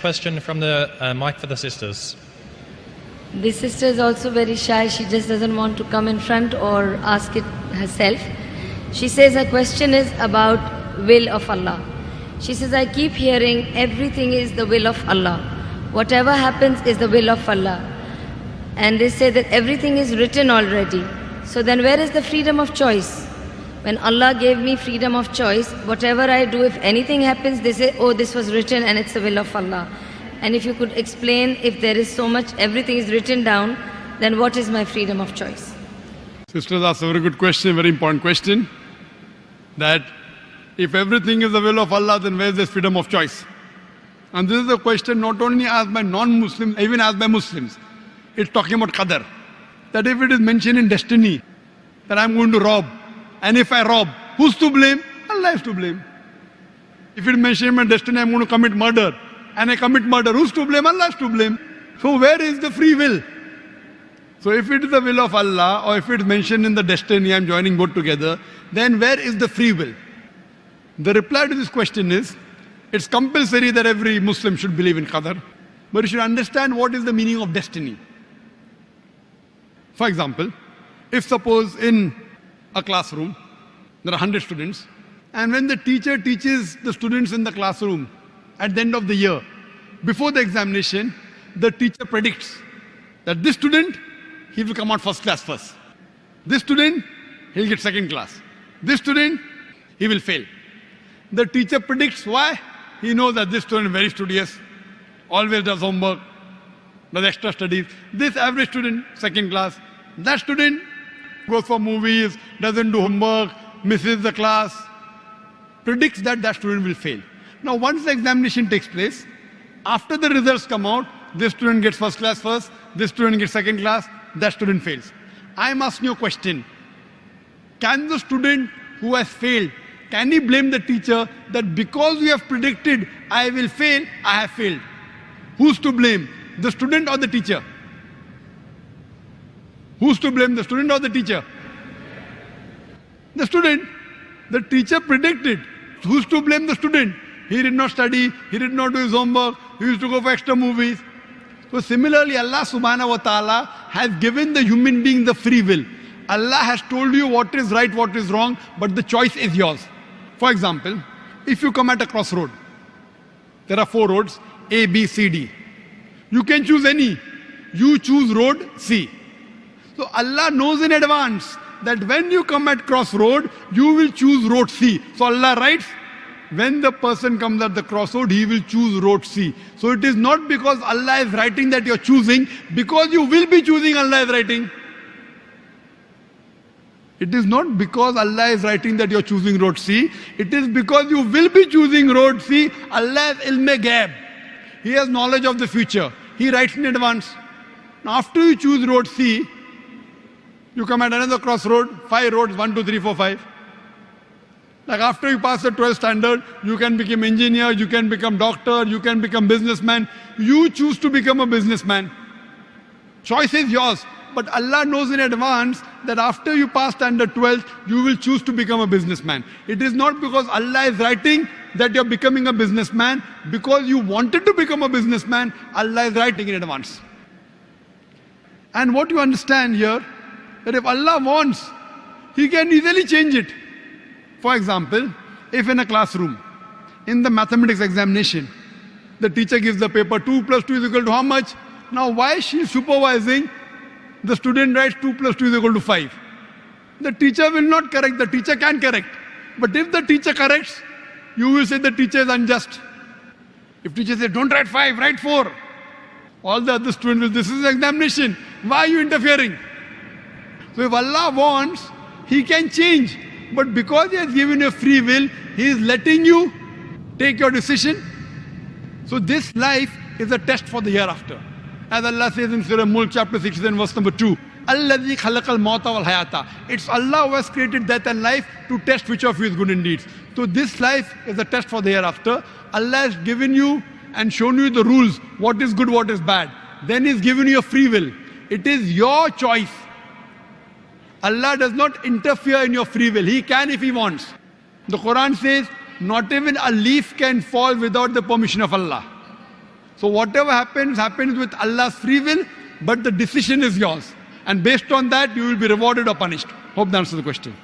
question from the mic for the sisters. This sister is also very shy. She just doesn't want to come in front or ask it herself. She says her question is about will of Allah. She says, I keep hearing everything is the will of Allah. Whatever happens is the will of Allah. And they say that everything is written already. So then where is the freedom of choice? When Allah gave me freedom of choice, whatever I do, if anything happens, they say, oh, this was written and it's the will of Allah. And if you could explain, if there is so much, everything is written down, then what is my freedom of choice? Sisters asked a very good question, very important question. That if everything is the will of Allah, then where is this freedom of choice? And this is a question not only asked by non-Muslims, even asked by Muslims. It's talking about qadar. That if it is mentioned in destiny, that I'm going to rob, and if I rob, who's to blame? Allah is to blame. If it is mentioned in destiny, I'm going to commit murder, and I commit murder, who's to blame? Allah is to blame. So where is the free will? So if it is the will of Allah, or if it is mentioned in the destiny, I'm joining both together, then where is the free will? The reply to this question is, it's compulsory that every Muslim should believe in qadar, but you should understand what is the meaning of destiny. For example, if suppose in a classroom, there are 100 students, and when the teacher teaches the students in the classroom at the end of the year, before the examination, the teacher predicts that this student, he will come out first class first. This student, he'll get second class. This student, he will fail. The teacher predicts why? He knows that this student is very studious, always does homework, does extra studies. This average student, second class. That student goes for movies, doesn't do homework, misses the class, predicts that that student will fail. Now once the examination takes place, after the results come out, this student gets first class first, this student gets second class, that student fails. I'm asking you a question. Can the student who has failed, can he blame the teacher that because you have predicted I will fail, I have failed? Who's to blame? The student or the teacher? Who's to blame, the student or the teacher? The student. The teacher predicted. Who's to blame the student? He did not study, he did not do his homework, he used to go for extra movies. So similarly, Allah subhanahu wa ta'ala has given the human being the free will. Allah has told you what is right, what is wrong, but the choice is yours. For example, if you come at a crossroad, there are 4 roads, A, B, C, D. You can choose any. You choose road C. So Allah knows in advance that when you come at crossroad, you will choose road C. So Allah writes, when the person comes at the crossroad, he will choose road C. So it is not because Allah is writing that you are choosing, because you will be choosing, Allah is writing. It is not because Allah is writing that you are choosing road C. It is because you will be choosing road C. Allah is ilm ghaib. He has knowledge of the future. He writes in advance. Now after you choose road C, you come at another crossroad, 5 roads, 1, 2, 3, 4, 5. Like after you pass the 12th standard, you can become engineer, you can become doctor, you can become businessman. You choose to become a businessman. Choice is yours. But Allah knows in advance that after you pass standard 12th, you will choose to become a businessman. It is not because Allah is writing that you're becoming a businessman. Because you wanted to become a businessman, Allah is writing in advance. And what you understand here, that if Allah wants, He can easily change it. For example, if in a classroom, in the mathematics examination, the teacher gives the paper 2 plus 2 is equal to how much? Now why she is supervising? The student writes 2 plus 2 is equal to 5. The teacher will not correct, the teacher can correct. But if the teacher corrects, you will say the teacher is unjust. If teacher says, don't write 5, write 4. All the other students will, this is examination. Why are you interfering? So if Allah wants, He can change. But because He has given you free will, He is letting you take your decision. So this life is a test for the hereafter. As Allah says in Surah Mulk chapter 16 verse number 2, Alladhi khalaqal mauta wal hayata. It's Allah who has created death and life to test which of you is good in deeds. So this life is a test for the hereafter. Allah has given you and shown you the rules, what is good, what is bad. Then He's given you a free will. It is your choice. Allah does not interfere in your free will. He can if He wants. The Quran says, not even a leaf can fall without the permission of Allah. So whatever happens, happens with Allah's free will, but the decision is yours. And based on that, you will be rewarded or punished. Hope that answers the question.